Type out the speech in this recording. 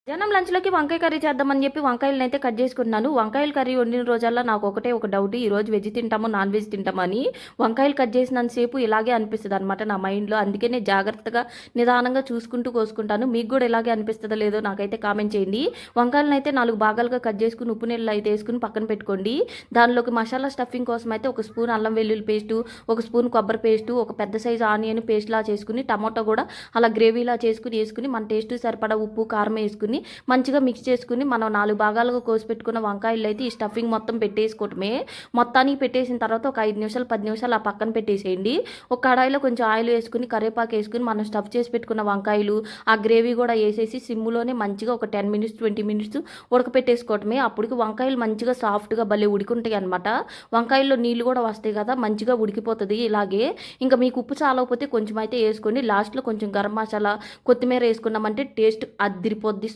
మధ్యాహ్నం లంచ్‌లోకి వంకాయ కర్రీ చేద్దామని చెప్పి వంకాయలనైతే కట్ చేసుకుంటున్నాను. వంకాయల కర్రీ వండిన రోజల్లా నాకు ఒకటే ఒక డౌట్. ఈరోజు వెజ్ తింటామో, నాన్ వెజ్ తింటామా అని. వంకాయలు కట్ చేసినంత సేపు ఇలాగే అనిపిస్తదనమాట నా మైండ్‌లో. అందుకే నేను జాగ్రత్తగా, నిదానంగా చూసుకుంటూ కోసుకుంటాను. మీకు కూడా ఇలాగే అనిపిస్తదో లేదో నాకైతే కామెంట్ చేయండి. వంకాయలనైతే 4 భాగాలుగా కట్ చేసుకొని ఉప్పు నీళ్ళలో అయితే ఏసుకొని పక్కన పెట్టుకోండి. దానిలోకి మసాలా స్టఫింగ్ కోసం అయితే ఒక స్పూన్ అల్లం వెల్లుల్లి పేస్టు, ఒక స్పూన్ కొబ్బరి పేస్టు, ఒక పెద్ద సైజు ఆనియన్ పేస్ట్‌లా చేసుకొని, టమాటో కూడా అలా గ్రేవీలా ఏసుకొని మన టేస్ట్‌కి సరిపడా ఉప్పు, కారం ఏసుకొని మంచిగా మిక్స్ చేసుకుని మనం 4 భాగాలుగా కోసి పెట్టుకున్న వంకాయలు అయితే ఈ స్టఫింగ్ మొత్తం పెట్టేసుకోవటమే. మొత్తానికి పెట్టేసిన తర్వాత ఒక 5 నిమిషాలు 10 నిమిషాలు ఆ పక్కన పెట్టేసేయండి. ఒక కడాయిలో కొంచెం ఆయిల్ వేసుకుని కరివేపాకు వేసుకుని మనం స్టఫ్ చేసి పెట్టుకున్న వంకాయలు ఆ గ్రేవీ కూడా వేసేసి సిమ్లోనే మంచిగా ఒక 10 మినిట్స్ 20 మినిట్స్ ఉడకపెట్టేసుకోవటమే. అప్పటికి వంకాయలు మంచిగా సాఫ్ట్గా భలే ఉడికుంటాయి అనమాట. వంకాయల్లో నీళ్ళు కూడా వస్తాయి కదా, మంచిగా ఉడికిపోతుంది. ఇలాగే ఇంకా మీకు ఉప్పు చాలకపోతే కొంచెం అయితే వేసుకోండి. లాస్ట్లో కొంచెం గరం మసాలా, కొత్తిమీర వేసుకున్నామంటే టేస్ట్ అదిరిపోద్ది.